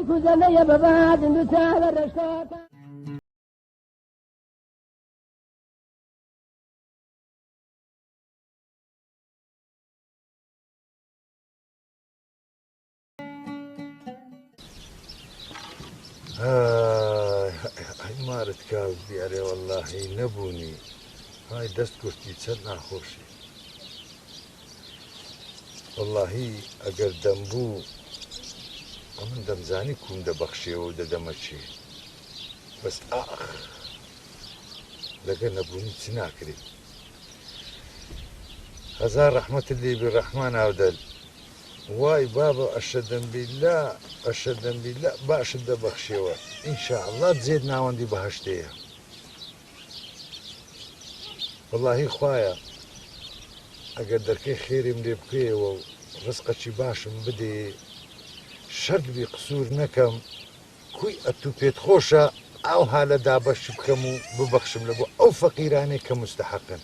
كوزانية ببعد نتاع الرشاق. هاي مارت كاو دياري والله نبوني هاي دست كرتي تسنع خوشي والله اگر دمبو ومن دمزاني كون دبخشي وددمشي بس لقى نبوني تسناكري هزار رحمة اللي بالرحمن عودل واي بابا أشهد بالله باشد بخشيوه إن شاء الله تزيدنا وندي بهشتيه والله خوايا أقدر خيري من بكي ورزقك باشم بدي شرط بقصور نكم كوي أتو بيت خوشة أو هالا دابش بكمو ببخشم لبو أو فقيراني كمستحقا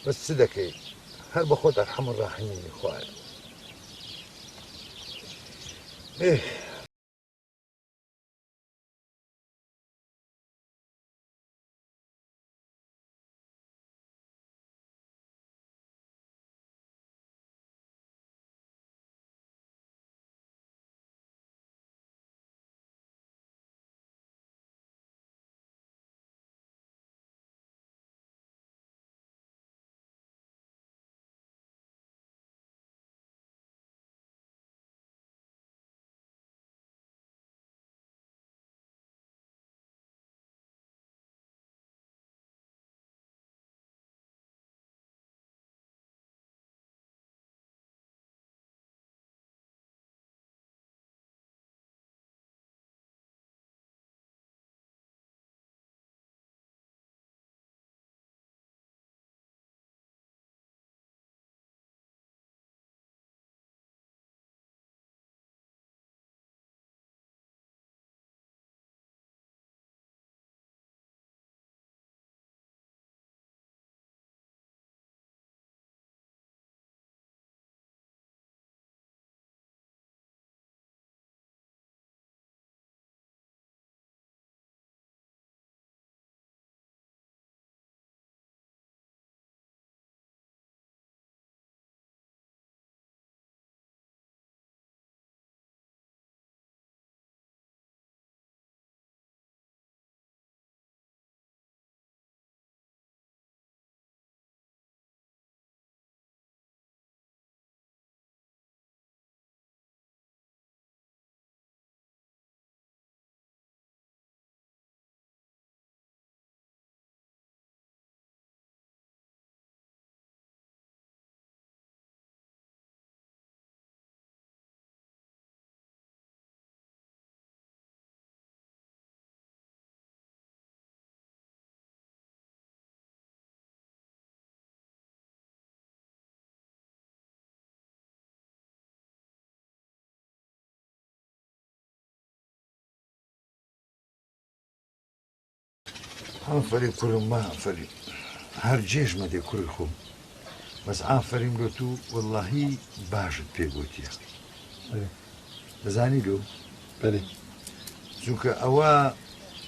بس صدقي هل بخود أرحم الراحمين خوايا إيه عفري كل ما عفري هرجيش ما دي كل خوب بس عفري ملوتو والله باش بيقوتيا زاني له بله زوك أوا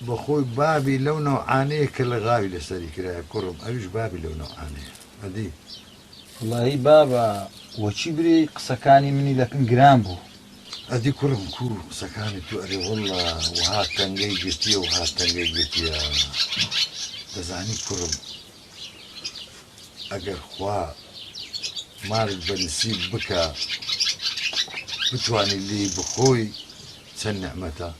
بخوي بابي لو نوعانيه كل غاوي لسري كرايا كرم أيش بابي لو نوعانيه هدي والله بابا وشي بري قسكاني مني لكن جرام بو هدي كرم كو سكاني تؤري والله وهات تنجي جتيا وهات تنجي جتيا تزاني كرم أجر خوا مارد بنسيب بكا بتواني اللي بخوي سن نعمته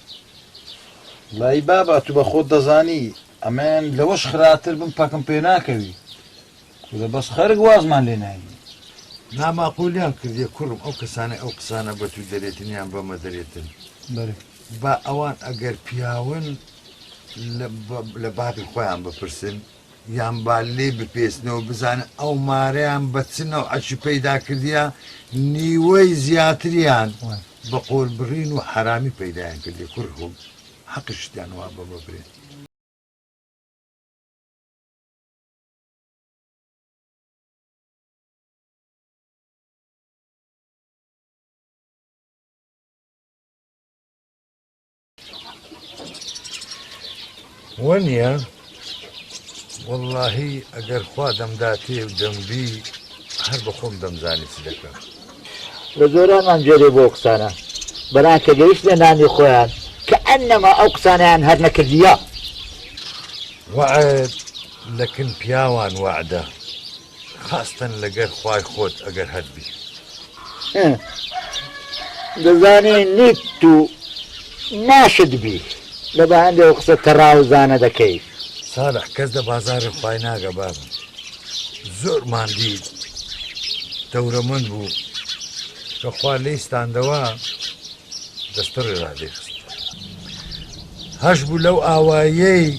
والله بابا تو بخود دزاني امان لوش خراتر بن باكم بيناكوي ولا بس خرج وازمان لنا لا ما أقول يا كذي كرم أو كسانة بتو دريتني عم بما دريتن بله با أوان أجر بياون لبابي خوي عم بپرسن یان بالي بپێستنەوە بزانن ئەو مارەیان بەچنەوە عەشی پەیدا کردیە نیوەی زیاتریان بە قۆڵ بڕین و حرامی پەیدایان کردی کوڕ خۆم حەقشتیان وا بە ببرێن وەنیە وەڵڵاهی ئەگەر خوا دەمداتێ و دەمبی هەر بە خۆم دەمزانی چ دەکەم. لە زۆرانمان جێرێ بۆ قسانە بەران کە گەیشت لە نانی خۆیان کە ئەنەما ئەو قسانیان هەر نەکردیە. وعد لەکن پیاوان وعدە خاستن لەگەر خوای خۆت ئەگەر هەربی. دەزانێ نیت و ناشت بی لە بەهەندێ ئەو قسە تەڕاوزانە دەکەی. ساڵح کەس لە بازاری خوای ناگە بابم. زۆرمان دیت دەورەمەند بوو کە خوا لێیستاندەوە دەستڕی ڕادێخست. هەش بوو لەو ئاوایەی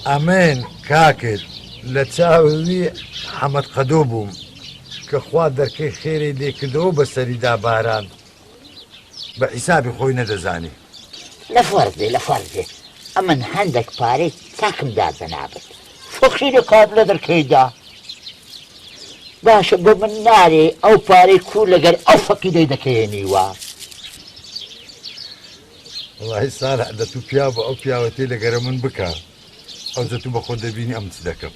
ئەمێن کاکرد لە چاوی حەمەد قەدۆ بووم کە خوا دەرکەی خێرەی لێکردەوە بە سەریدا باران بە حیسابی خۆی نەدەزانی. لە فەرزێ لە فەرزێ ئەمن هەندێک پارەی چاکمدا جەنابەت فەقیرە کات لە دەرکەیدا باشە بۆ من نارێ ئەو پارەی کوور لەگەر ئەو فەقیرەی دەکەێنیوە. وڵاهی ساڵح دەتوو پیا بە ئەو پیاوەتەی لەگەرە من بکە ئەو دەتوو بە خۆ دەبینی ئەم چ دەکەم.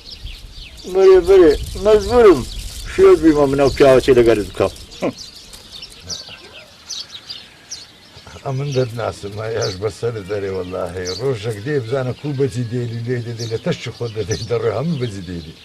بێ بێ مەزبورم شێت بیمە من ئەو پیاوەتی لەگەرت بکەم. ئەمن دەتناسم مایاش بەسەرت دەرێ وەڵاهی ڕۆژێک دێ بزانە کوو بەجی دێلی لێ دەدەی لە تەشی خۆت دەدەی دەڕێ هەموو بەجی دێلی.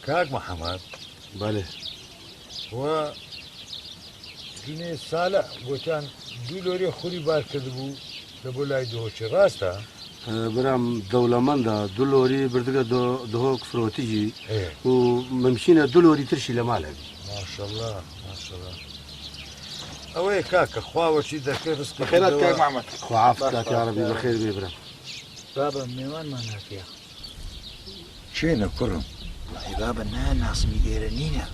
کاک محەممەد بەێ وە دنێ ساڵح گوتیان دوو لۆرێ خوری بار کرد بوو لە بۆ لای دۆچی ڕاستە؟ برام دەوڵەمەندە دولۆری بردگە دهۆک فرۆتیجی و ممشینە دولۆری ترشی لە ماڵێبی. ماشەڵڵا ماشەڵڵا ئەوەیە کاکە خواوەشی دەکەی ڕست خێرات کاک محەممەد خواعافت کاکیارەبی بەخێر بێ برم. بابە میوانمان هاتیە چێنە کوڕم وڵی بابە ناناسمی ئێرە نینە.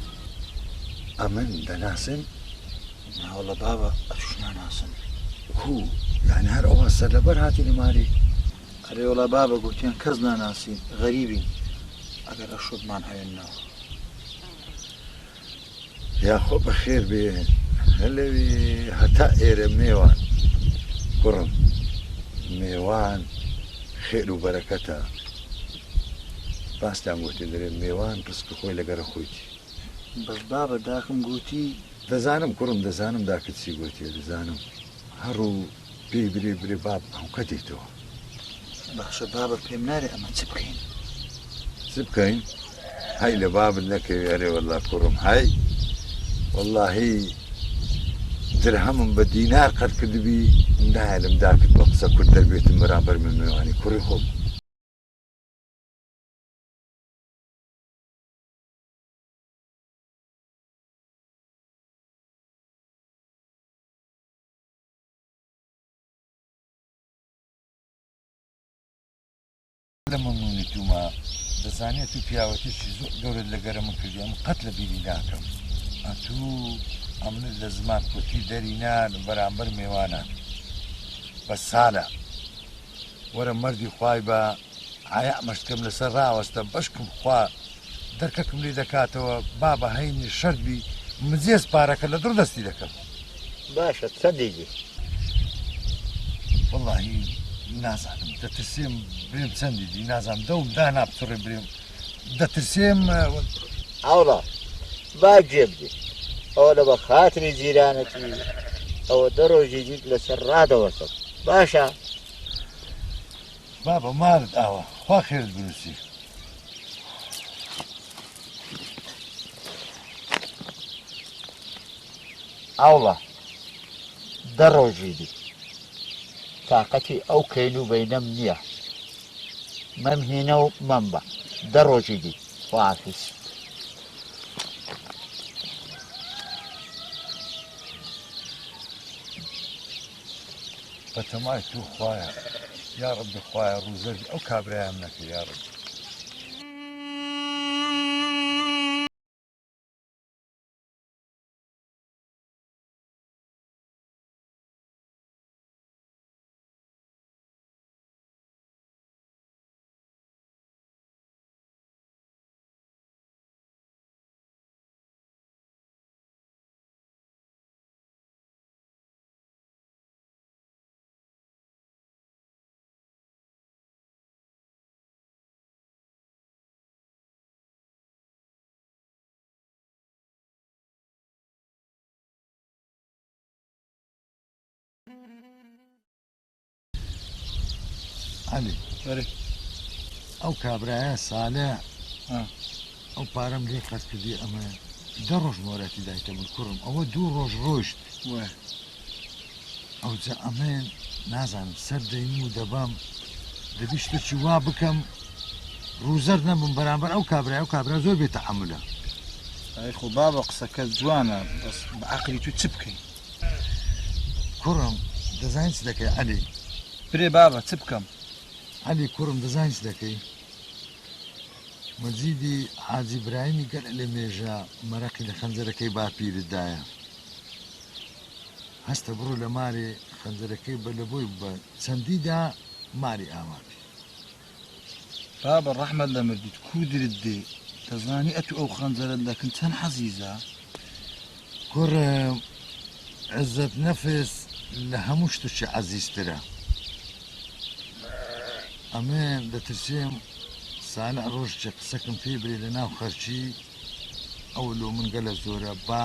ئەمن دەناسن ناوەڵە بابە ئەش ناناسم. هوو یانی هەر ئەوە سەر لەبەر هاتی لەماری. ئەرێوەڵە بابە گوتیان کەس ناناسین غەریبین ئەگەر ئەشودمان هەوێننەوە. یاخۆ بەخێر بێ هەلەوی هەتا ئێرە میێوان کوڕم میێوان خێر و بەرەکەتە. باستان گوتی دەرێت میێوان ڕزق خۆی لەگەرە خۆیتی. بەس بابە داخم گوتی دەزانم کوڕم دەزانم داکت چی گوتیە دەزانم هەڕوو پێی برێ برێ باب ئەوکە دێتەوە. باشە بابە پێم نارێ ئەمە چ بکەین؟ چ بکەین؟ هەی لە بابت نەکەوی ئەرێ وەڵا کوڕم هەی وەڵاهی درهەمم بە دینار قەت کردبی نایلم داکت بە قسە کورد دەربێتم بەرامبەر من میوانی کوڕی خۆم. لە مەمنونی تومە دەزانێت و پیاوەتیشی زۆر گەورت لەگەرە من کردی ئەم قەت لە بیری ناکەم. ئەتوو ئەمنت لە زمان کوتی دەرینا بەرامبەر میێوانە بە ساڵە وەرە مەردی خوای بە ئایا مەشتکەم لەسەر ڕاوەستە بەشکم خوا دەرکەکم لێ دەکاتەوە با بە هەینی شەربی مزیێز پارەکە لە دوور دەستی دەکەم. باشە چەندێکی؟ وەڵاهی نازانم دەترسێم برێم چەندێکی نازانم دەوم دا نابچڕێ برێم دەترسێم. ئەوڵا با جێبدێ ئەوە لە بە خاتری جیرانەتی ئەوە دەڕۆژی دیت لەسەر ڕادەوەسە باشە؟ بابە مارت ئاوە خوا خێرت بنووسی. ئەوڵە دەڕۆژی دیت تااقەتی ئەو کەین و بەینەم نییە مەمهینە و مەمبە دەڕۆژی دیت خواحافیز. بەتەمای تو خوایە یا ڕەبی خوایە ڕووزەردی ئەو کابرایان نەکە یا ڕەبی. علی ئەو کابرایە ساڵێ ئەو پارەم لێ قەت کردی ئەمە دە ڕۆژ مۆرەتی دایتە من کوڕم ئەوە 2 ڕۆژ ڕۆشت ئەو جا ئەمێن نازانم سەر دەیم و دەبام دەبی شتێکی وا بکەم ڕووزەر نەبم بەرامبەر ئەو کابرای ئەو کابرا زۆر بێتەحەمولە. خۆ بابە قسەکە جوانە بەس بە عەقلی تو چ بکەین کوڕم دەزانین چ دەکەی عەلی برێ بابە چ بکەم عەلی کوڕم دەزانین چ دەکەی مەجیدی حاجی برایمی گەل لە مێژە مەرەقی لە خەنجەرەکەی باپیردایە هەستە بڕۆ لە مارێ خەنجەرەکەی بە لە بۆی بە چەندیدا ماری ئامادە بابە ڕەحمەت لە مردیت کودرت دێ دەزانی ئەتو ئەو خەنجەرت دەکەن چەند حەزیزە کوڕم عزت نەفس لە هەموو شتێکی عەزیزترە ئەمێن دەترسێم سالە ڕۆژێک قسەکەم پێ برێ لە ناو خەرچی ئەو لۆ من گەلە زۆرە با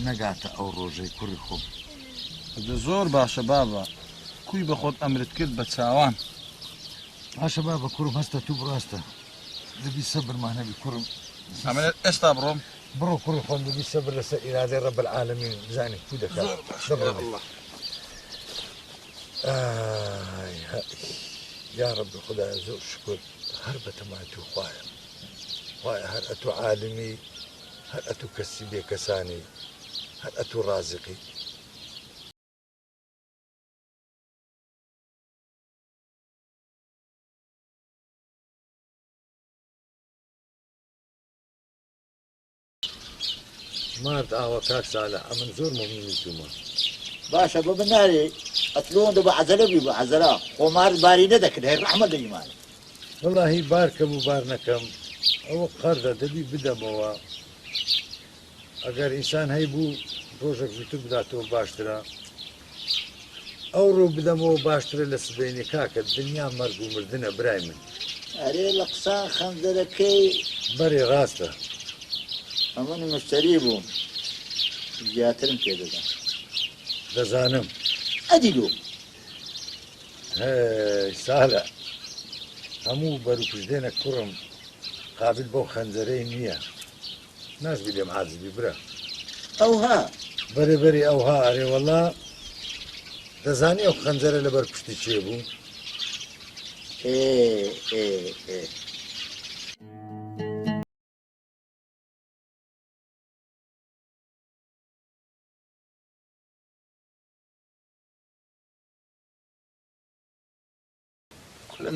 نەگاتە ئەو ڕۆژەی کوڕی خۆم زۆر باشە بابە کوی بە خۆت ئەمرت کرد بە چاوان باشە بابە کوڕم هەستە تو بڕاستە دەبی سەبرمان هەبی کوڕم ئەمەلێت ئێستا بڕۆم بڕۆ کوڕی خۆم دەبی سەبر لەسەر ئیرادەی ڕەب العالەمین بزانێ کو دەکات یا ڕەبی خودایە زۆر شکر هەر بەتەمای تو خوایە خوایە هەر ئەتو عالمی هەر ئەتو کەسی بێکەسانی هەر ئەتو ڕازقی مارد ئاوە کاک سالە ئەمن زۆر مەمنونی تومە باشە بە من نارێ ئەتلۆن دە بە عەزەلە بی بە عەزەلا خۆمار باری نەدەکرد هەر ڕەحمەت لە ئیمان وەڵاهی بارکەم و بار نەکەم ئەوە قەردە دەبی بدەمەوە ئەگەر ئینسان هەیبوو ڕۆژێک زووتر بداتەوە باشترە ئەو ڕۆ بدەمەوە باشترە لە سبەینی کاکە دنیا مەرگ و مردنە برای من ئەرێ لە قسان خەنجەرەکەی بەرێ ڕاستە ئەمن مشتری بووم زیاترم پێ دەدەم دەزانم ئەدیلو هەی سالە هەموو بەروپشدێنە کوڕم قابل بەو خەنجەرەی نییە نازبی لێم عاجزبی برە ئەوها بەرێبەری ئەوها ئەرێ وەڵا دەزانی ئەو خەنجەرە لەبەر پشتی چێ بوو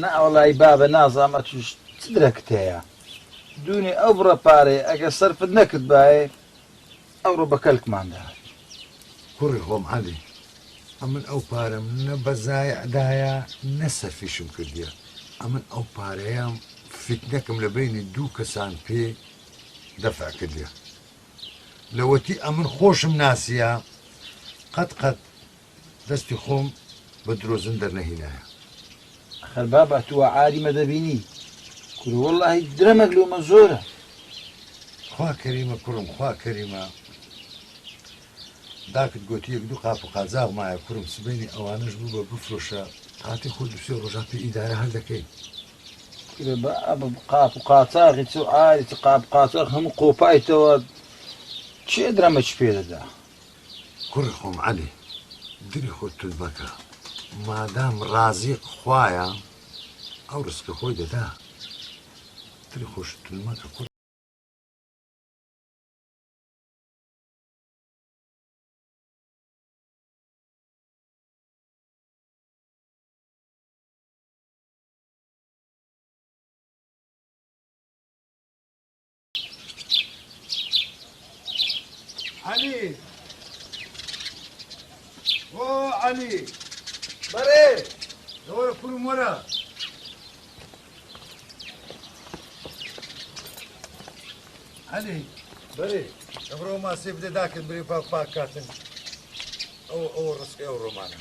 ناوەڵی بابە نازامە توش چ درەکت هەیە دوونی ئەو بڕە پارێ ئەگە سەرفت نەکرد باێ ئەوڕۆ بە کەلکماندا کوڕی خۆم عەلی ئەمن ئەو پارەم نە بەزایعدایە نە سەرفیشم کردیە ئەمن ئەو پارەیەم فیتنەکەم لە بینی دوو کەسان پێ دەفع کردیە لەوەتی ئەمن خۆشم ناسیە قەت دەستی خۆم بە درۆزن دەرنەهینایە خەر بابە تووە عاریمە دەبینی کوڕ وەڵڵاهی درەمەک لۆمە زۆرە خوا کەریمە کوڕم خوا کەریمە داکت گوتی یەک دوو قاپ و قازاغ مایە کوڕم سبەینی ئەوانش بوو بە بفرۆشە تاتی خۆ دوسێ ڕۆژا پێ ئیدارە هەر دەکەی قاپ و قاچاغی چ ئاری چ قاپ قاچاغ هەموو قۆپایتەوە چێ درەمەچ پێ دەدا کوڕی خۆم عەلی دری خۆت تول مەکە مادام ڕازی خوایە ئەو ڕزقە خۆی دەدا دری خۆش تول مەکە کوڕ علي او علي بري دور كل مرة علي بري امرو ما سيف ذاك بري باكاتن او رزق او رومانا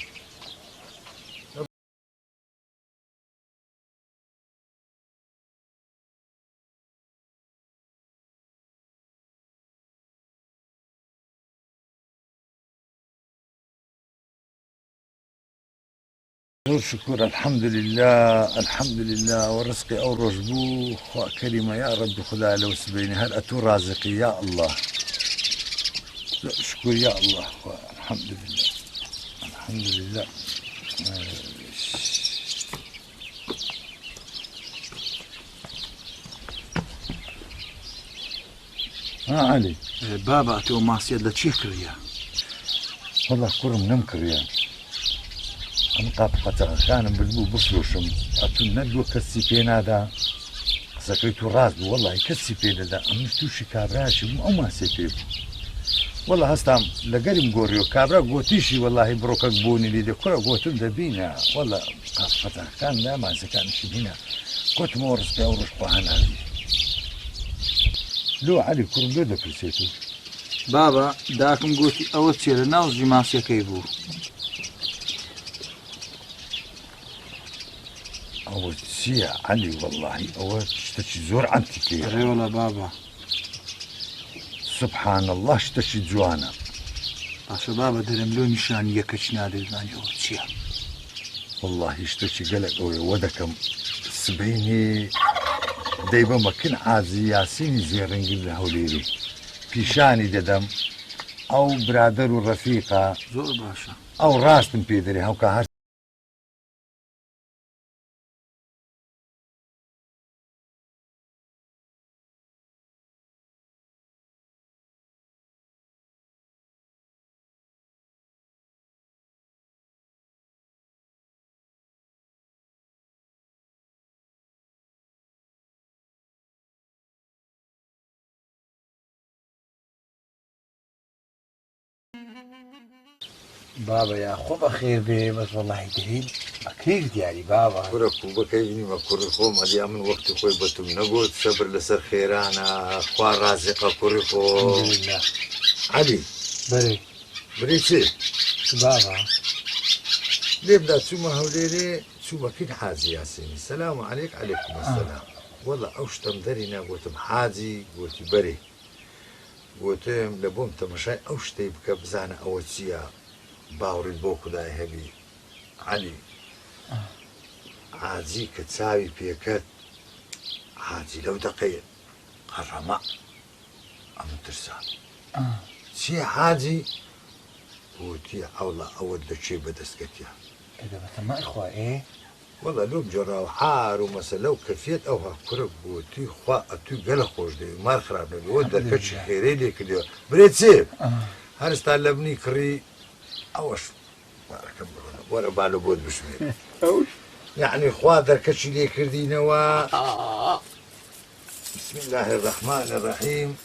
شكر الحمد لله الحمد لله والرزق او رجبو كلمه يا رب خدا لو سبيني هل اتو رازقي يا الله شكر يا الله الحمد لله الحمد لله ها علي بابا تو ماسية دا چی کردیا؟ والله كرم نمكر يا أنا قابقة كان بالبو بفروشم أتون ندو كسي بين هذا سكريتو راس والله كسي بين هذا أمشتوشي كابراشي أو ما سيبيب والله هستام لقريم قوريو كابرا قوتيشي والله بروكا قبوني لي دكورا قوتون دبينا والله قابقة كان لا ما سكان شبينا قوت مورس كاورش قوهانا لي لو علي كرم دو دكرسيتو بابا داكم قوتي أو تسير ناوز جي ماسية كيبو أول شيء علي والله أول شتشي زور عنتي كي أري والله بابا سبحان الله شتشي جوانا باشا بابا درم لو نشان يكش نادي زاني أو تسير والله شتشي قلق أوي ودكم سبيني دايما ما كن عازي ياسين زيرنجي لهوليري بيشاني ددم أو برادر ورفيقة زور باشا أو راستم بيدري هاو كهر بابا يا خو بخير بي بس والله دهين أكيد ديالي بابا كرك وبكيني ما كرخوم هذه من وقت خوي بتم نقول صبر لسر خيرانا خوار رازقة كرخو الحمد لله علي بري بريسي بابا ليبدا تسوما هوليري تسوما كين حازي ياسين السلام عليك عليكم السلام والله اوشتم درينا قلت حازي قلت بري قلت لبوم تمشي اوشتي بك بزانا اوتسيا باوري البوكو داي هبي علي عازي كتساوي بيكت عازي لو دقيق قرما ام ترسال شي حاجي قلت اولا اول شي بدسكتيا إذا بتما إخوة إيه والله لو بجرا وحار ومثلا لو كفيت او هكرك قلت خوا اتو قال خوش دي مار خراب نبي ود كتش خيري ليك اليوم بريت سيب هرس تعلمني كري اوش بارك الله ولا بالو بود بشمير يعني خوا دركتش ليك ردينا و بسم الله الرحمن الرحيم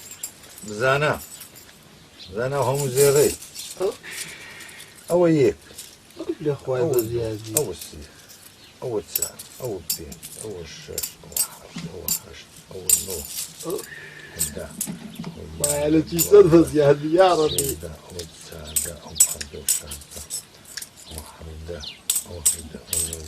زانا هم زيغي او يك الأخوة بزيادة أو السيف أو التسعة أو الدين أو الشاش أو حرش أو حرش أو النور الدع ما على شي سرفز يعني يا ربي أو السادة أو حرد أو شادة أو حردة أو حردة أو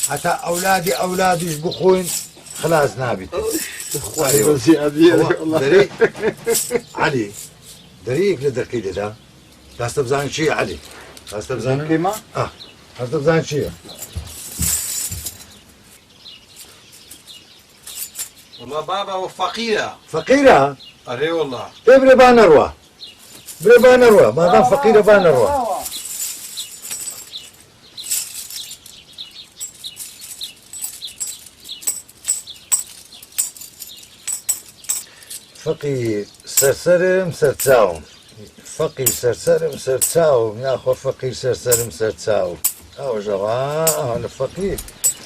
حتى أولادي يشبخون خلاص نابت اخواني زيادة والله علي دريك لدركي ده تستبزان شيء علي تستبزان كيما تستبزان شيء والله بابا وفقيرة فقيرة أري والله ابري بانروا ما دام فقيرة بانروا فقير سرسرم سرتاوم فەقیر سەرسەرم سەرچاوم یاخۆ فەقیر سەرسەرم سەرچاوم ئەوە ژەوا لە فەقیر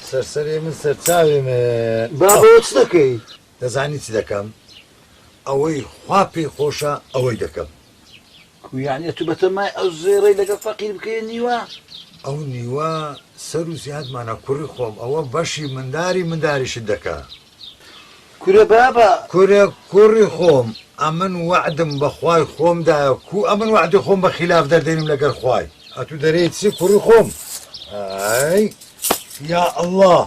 سەرسەرێ من سەرچاوێ من بابا چ دەکەی؟ دەزانی چی دەکەم ئەوەی خوا پێی خۆشە ئەوەی دەکەم کویانە تو بەتەمای ئەو زێڕەی لەگەڵ فەقیر بکەی نیوە؟ ئەو نیوە سەر و زیادمانە کوڕی خۆم ئەوە بەشی منداریشت دەکا کورە بابا کورە کوڕی خۆم ئەمن وعدم بە خوای خۆمدایە کو ئەمن وعدی خۆم بە خلاف دەردێنم لەگەڵ خوای ئەتو دەرێت چی کوڕی خۆم ئای یا ئەڵڵا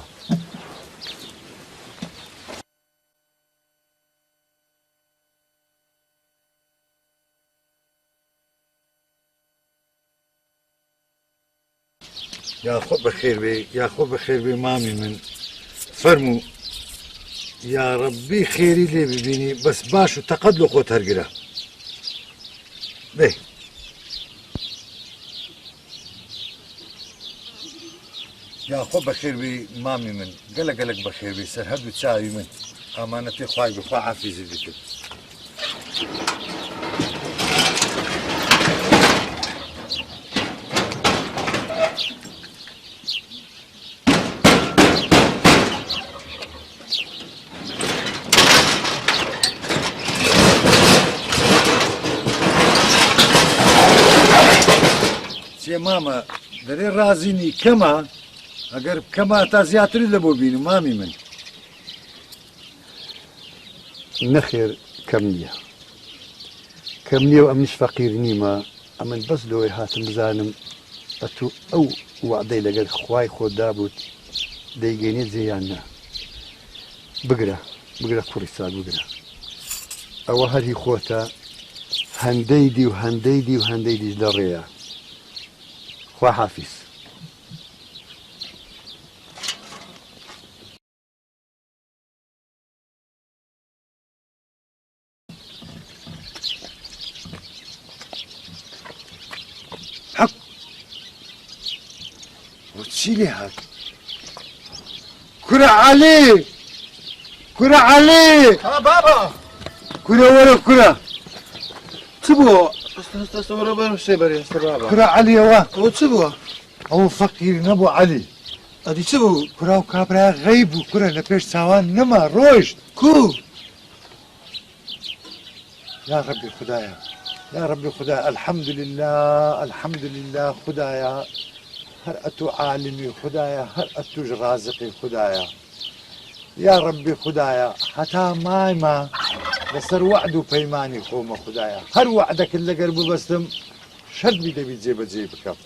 یاخۆ بەخێر بێ مامی من فەرموو یا ڕەبی خێری لێ ببینی بەس باش و تەقەد لە خۆت هەرگرە بێ یاخۆ بەخێر بێ مامی من گەلە بەخێر بێ سەر هەردوو چاوی من ئامانەتی خوای بخوا حافیزی بکرد چێ مامە دەرێ ڕازینی کەمە ئەگەر کەمە تا زیاتر لە بۆ بینم مامی من نەخێر کەم نییە و ئەمنیش فەقیر نیمە ئەمن بەس لەوەی هاتم بزانم ئەتو ئەو وعدەی لەگەڵ خوای خۆدا بووت دەیگەێنێت جێیان نا بگرە کوڕی ساک بگرە ئەوە هەری خۆتە هەندەی دی و هەندەی دیش لە ڕێیە خوا حافیز چی لێ هات کورە عەلی بابا کورە وەرە کورە چ بووە؟ ئەستەوەرە بەرم شتێ بەرێستە بابا کورە عەلیەوە ئەوە چ بووە؟ ئەوە فەقیر نەبوو عەلی ئەدی چ بوو؟ کورا و کابرا غەیب بوو کورە لە پێش چاوان نەما ڕۆیشت کو؟ یا ڕەبی خودایە الحەمدولله خودایە هەر ئەتو عالمی خودایە هەر ئەتوش ڕازقی خودایە یا ڕەبی خودایە هەتا مایمە لەسەر وعد و پەیمانی خۆمە خودایە هەر وعدەکرد لەگەر ببەستم شەرمی دەبی جێبەجێ بکەم